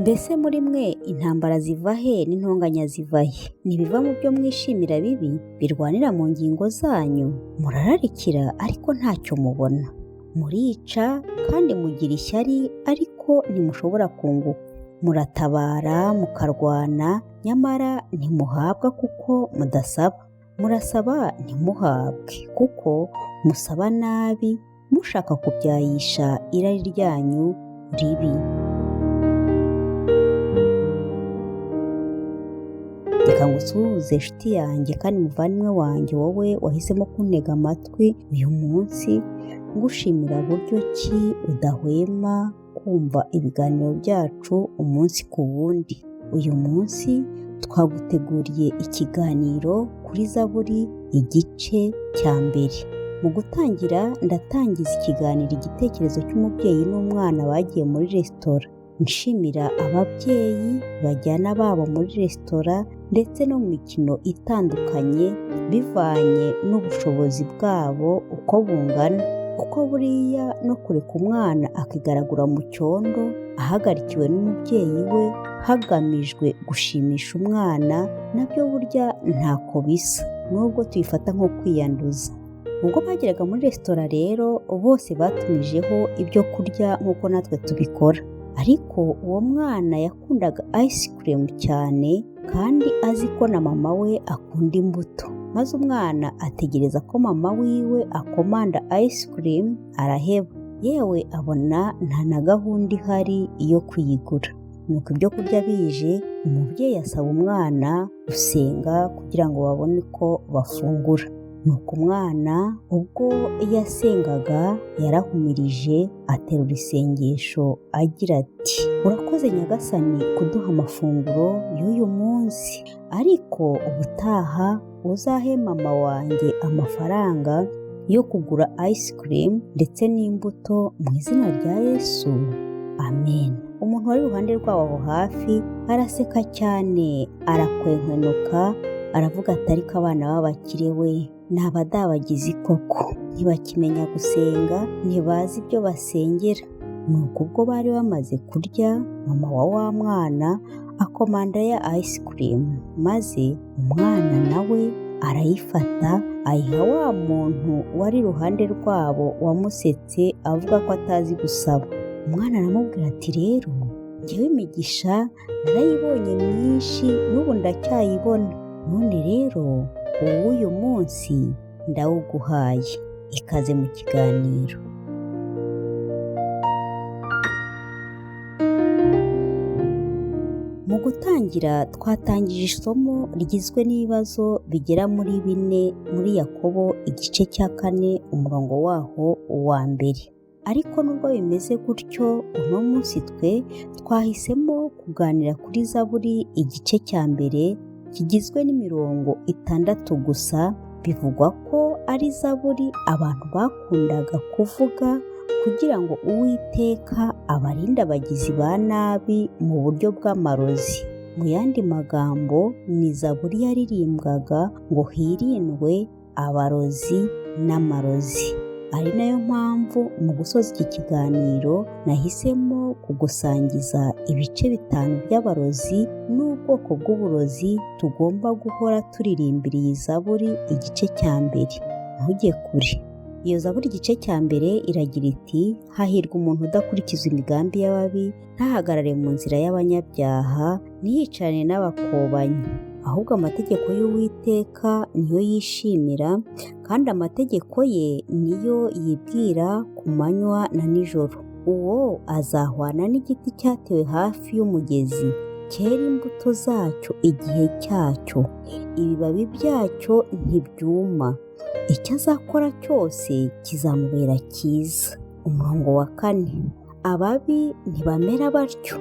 Mbese muri mwe intambara ziva he n'intonganya ziva he? Ntibiva mu byo mwishimira bibi birwanira mu ngingo zanyu? Murararikira ariko ntacyo mubona, murica kandi mugira ishyari ariko ntimushobora kunguka, muratabara mukarwana nyamara ntimuhabwa kuko mudasaba, murasaba ntimuhabwe kuko musaba nabi mushaka kubyayisha irari ryanyu ribi. Reka ngusuhuze nshuti yanjye kandi muvandimwe wanjye, wowe wahisemo kuntega amatwi uyu munsi, ngushimira buryo ki udahwema kumva ibiganiro byacu umunsi ku wundi. Uyu munsi twaguteguriye ikiganiro kuri Zaburi igice cya mbere. Mu gutangira ndatangiza ikiganiro igitekerezo cy'umubyeyi n'umwana bagiye muri resitora. Nshimira ababyeyi bajyana ababo muri resitora ndetse no mu mikino itandukanye bivanye n'ubushobozi bwabo uko bungana, kuko buriya no kureka umwana akigaragura mu cyondo ahagarikiwe n'umubyeyi we hagamijwe gushimisha umwana nabyo burya ntako bisa, nubwo tuyifata nko kwiyanduza. Ubwo bageraga muri resitora rero bose batumijeho ibyo kurya nk'uko natwe tubikora, ariko uwo mwana yakundaga ice cream cyane kandi azi ko na mama we akunda imbuto, maze umwana ategereza ko mama wiwe akomanda ice cream araheba, yewe abona nta na gahunda ihari yo kuyigura. Nuko ibyo kurya bije, umubyeyi asaba umwana gusenga kugira ngo babone ko bafungura. Nuko umwana ubwo yasengaga yarahumirije aterura isengesho agira ati, urakoze Nyagasani kuduha amafunguro y'uyu munsi, ariko ubutaha uzahe mama wanjye amafaranga yo kugura ice cream ndetse n'imbuto mu izina rya Yesu, amen. Umuntu wari iruhande rwabo aho hafi araseka cyane, arakwenkwenuka aravuga ati, ariko abana b'abakire we ni abadabagizi koko, ntibakimenya gusenga, ntibazi ibyo basengera. Nuko ubwo bari bamaze kurya, mama wa wa mwana akomanda ya ice cream, maze umwana nawe arayifata ayiha wa muntu wari iruhande rwabo wamusetse avuga ko atazi gusaba. Umwana aramubwira ati, rero njyewe imigisha narayibonye myinshi n'ubu ndacyayibona, none rero uyu munsi ndawuguhaye. Ikaze mu kiganiro. Mu gutangira twatangije isomo rigizwe n'ibibazo bigera muri 4 muri Yakobo igice cya 4 umurongo waho wa mbere. Ariko nubwo bimeze gutyo, uno munsi twe twahisemo kuganira kuri Zaburi igice cya mbere kigizwe n'imirongo 6 gusa. Bivugwa ko ari Zaburi abantu bakundaga kuvuga kugira ngo Uwiteka abarinde abagizi ba nabi mu buryo bw'amarozi. Mu yandi magambo, ni Zaburi yaririmbwaga ngo hirindwe abarozi n'amarozi. Ari nayo mpamvu mu gusoza iki kiganiro nahisemo kugusangiza ibice 5 by'abarozi n'ubwoko bw'uburozi tugomba guhora turirimbira iyi Zaburi igice cya mbere. Ntujye kure. Iyo Zaburi igice cya mbere iragira iti, hahirwa umuntu udakurikiza imigambi y'ababi, ntahagarare mu nzira y'abanyabyaha, ntiyicarane n'abakobanyi, ahubwo amategeko y'Uwiteka niyo yishimira, kandi amategeko ye niyo yibwira ku manywa na nijoro. Uwo azahwana n'igiti cyatewe hafi y'umugezi, cyera imbuto zacyo igihe cyacyo, ibibabi byacyo ntibyuma, icyo azakora cyose kizamubera cyiza. Umurongo wa 4, ababi ntibamera batyo,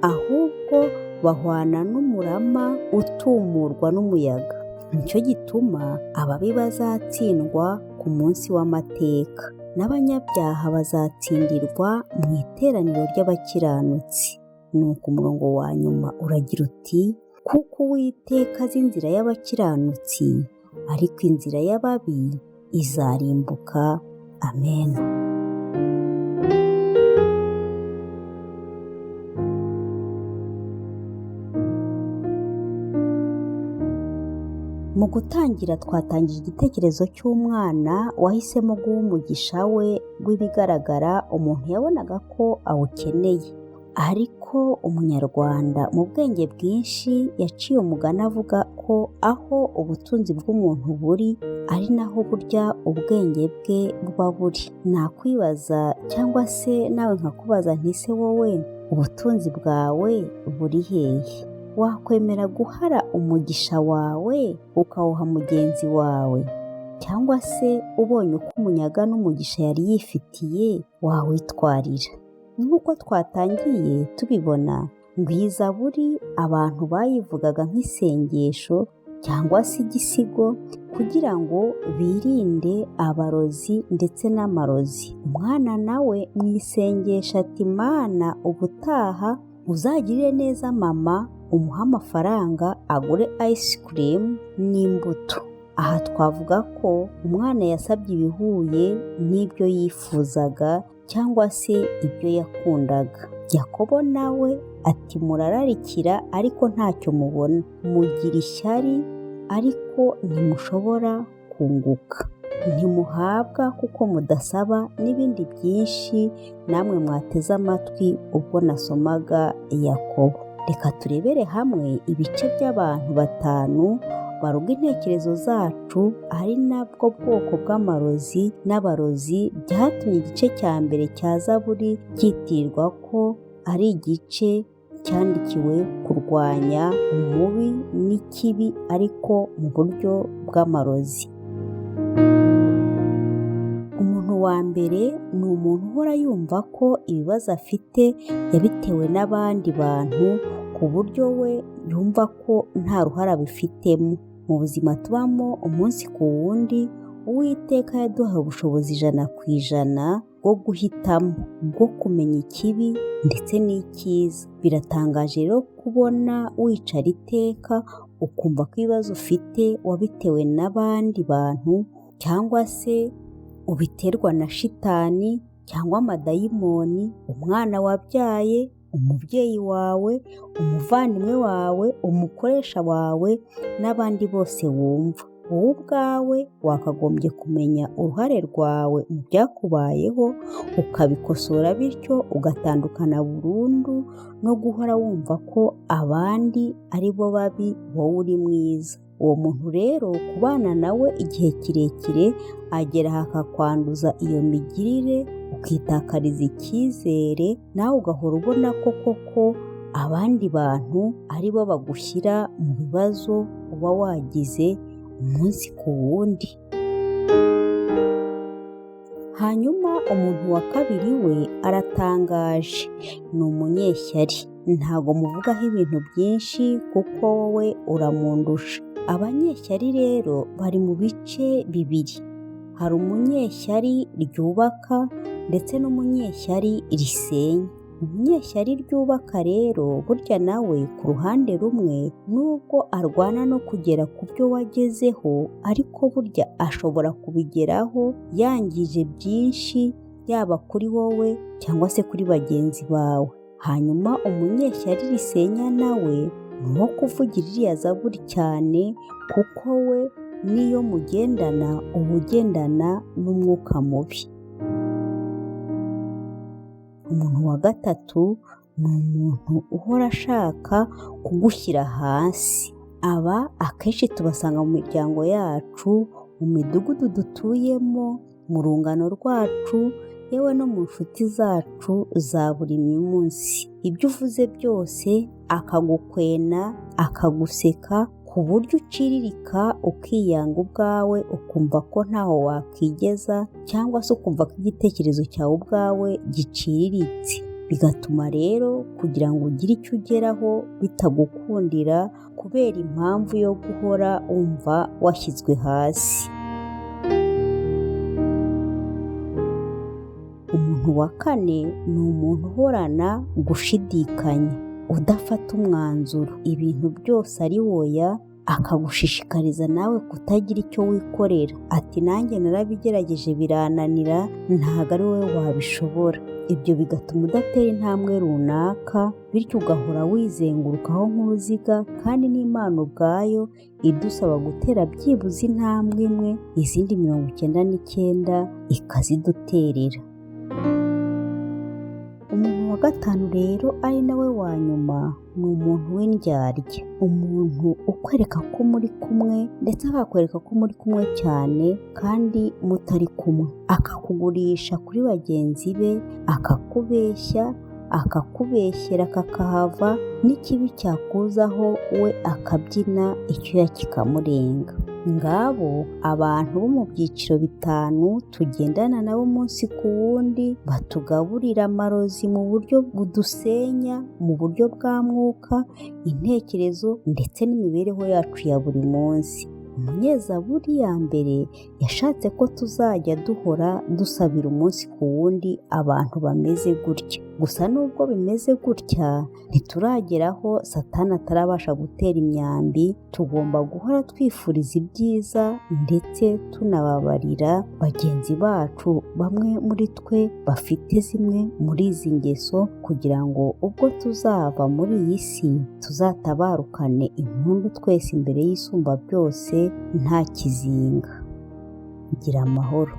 ahubwo bahwana n'umurama utumurwa n'umuyaga. Nicyo gituma ababi bazatsindwa ku munsi w'amateka, n'abanyabyaha bazatsindirwa mu iteraniro ry'abakiranutsi. Nuko umurongo wa nyuma uragira uti, kuko Uwiteka azi inzira y'abakiranutsi, ariko inzira y'ababi izarimbuka. Amen. Mu gutangira twatangije igitekerezo cy'umwana wahisemo guha umugisha we w'ibigaragara umuntu yabonaga ko awukeneye. Ariko umunyarwanda mu bwenge bwinshi yaciye umugani avuga ko aho ubutunzi bw'umuntu buri ari naho burya ubwenge bwe buba buri. Nakwibaza cyangwa se nawe nkakubaza nti se wowe ubutunzi bwawe buri hehe? Wakwemera guhara umugisha wawe ukawuha mugenzi wawe? Cyangwa se ubonye uko umunyaga n'umugisha yari yifitiye wawitwarira? Nk'uko twatangiye tubibona ngo iyi Zaburi abantu bayivugaga nk'isengesho cyangwa se igisigo kugira ngo birinde abarozi ndetse n'amarozi. Umwana nawe mu isengesho ati Mana ubutaha uzagirire neza mama, umuhe amafaranga agure ice cream n'imbuto. Aha twavuga ko umwana yasabye ibihuye n'ibyo yifuzaga cyangwa se ibyo yakundaga. Yakobo nawe ati murararikira ariko ntacyo mubona, mugira ishyari ariko ntimushobora kunguka, ntimuhabwa kuko mudasaba, n'ibindi byinshi namwe mwateze amatwi ubwo nasomaga Yakobo. Reka turebere hamwe ibice by'abantu batanu baruga intekerezo zacu ari nabwo bwoko bw'amarozi n'abarozi byatumye igice cya mbere cya Zaburi cyitirirwa ko ari igice cyandikiwe kurwanya umubi n'ikibi ariko mu buryo bw'amarozi. Umuntu wa mbere ni umuntu uhora yumva ko ibibazo afite yabitewe n'abandi bantu ku buryo we yumva ko nta ruhare abifitemo. Mu buzima tubamo umunsi ku wundi, Uwiteka yaduhaye ubushobozi 100% bwo guhitamo, bwo kumenya ikibi ndetse n'icyiza. Biratangaje rero kubona wicara iteka ukumva ko ibibazo ufite wabitewe n'abandi bantu cyangwa se ubiterwa na shitani cyangwa amadayimoni, umwana wabyaye, umubyeyi wawe, umuvandimwe wawe, umukoresha wawe n'abandi bose wumva. Wowe ubwawe wakagombye kumenya uruhare rwawe mu byakubayeho ukabikosora, bityo ugatandukana burundu no guhora wumva ko abandi ari bo babi wowe uri mwiza. Uwo muntu rero kubana nawe igihe kirekire agera akakwanduza iyo migirire, ukitakariza icyizere, nawe ugahora ubona ko koko abandi bantu ari bo bagushyira mu bibazo uba wagize umunsi ku wundi. Hanyuma umuntu wa kabiri we aratangaje, ni umunyeshyari. Ntago muvugaho ibintu byinshi kuko wowe uramundusha. Abanyeshyari rero bari mu bice bibiri, hari umunyeshyari ryubaka ndetse n'umunyeshyari risenya. Umunyeshyari ryubaka rero burya nawe ku ruhande rumwe nubwo arwana no kugera ku byo wagezeho, ariko burya ashobora kubigeraho yangije byinshi, yaba kuri wowe cyangwa se kuri bagenzi bawe. Hanyuma umunyeshyari risenya nawe ni uwo kuvugira iriya Zaburi cyane, kuko we niyo mugendana uba ugendana n'umwuka mubi. Umuntu wa gatatu ni umuntu uhora ashaka kugushyira hasi. Aba akenshi tubasanga mu miryango yacu, mu midugudu dutuyemo, mu rungano rwacu, yewe no mu nshuti zacu za buri munsi. Ibyo uvuze byose akagukwena, akaguseka ku buryo uciririka ukiyanga ubwawe, ukumva ko ntaho wakigeza, cyangwa se ukumva ko igitekerezo cyawe ubwawe giciriritse. Bigatuma rero kugira ngo ugire icyo ugeraho bitagukundira kubera impamvu yo guhora wumva washyizwe hasi. Umuntu wa kane ni umuntu uhorana gushidikanya, udafata umwanzuro, ibintu byose ari woya, akagushishikariza nawe kutagira icyo wikorera, ati nanjye narabigerageje birananira, ntabwo ari wowe wabishobora. Ibyo bigatuma udatera intambwe runaka, bityo ugahora wizengurukaho nk'uruziga, kandi n'Imana ubwayo idusaba gutera byibuze intambwe imwe, izindi 99 ikaziduterera. Umuntu wa gatanu rero ari nawe wa nyuma ni umuntu w'indyarya, umuntu ukwereka ko muri kumwe ndetse akakwereka ko muri kumwe cyane kandi mutari kumwe, akakugurisha kuri bagenzi be, akakubeshyera kakahava, n'ikibi cyakuzaho we akabyina icyuya kikamurenga. Ngabo abantu bo mu byiciro bitanu tugendana nabo umunsi ku wundi, batugaburira amarozi mu buryo budusenya, mu buryo bwa mwuka, intekerezo ndetse n'imibereho yacu ya buri munsi. Umunyezaburi ya mbere yashatse ko tuzajya duhora dusabira umunsi ku wundi abantu bameze gutya. Gusa nubwo bimeze gutya, ntiturageraho Satani atarabasha gutera imyambi. Tugomba guhora twifuriza ibyiza ndetse tunababarira bagenzi bacu bamwe muri twe bafite zimwe muri izi ngeso, kugira ngo ubwo tuzava muri iyi si tuzatabarukane impundu twese imbere y'Isumba byose nta kizinga. Gira amahoro.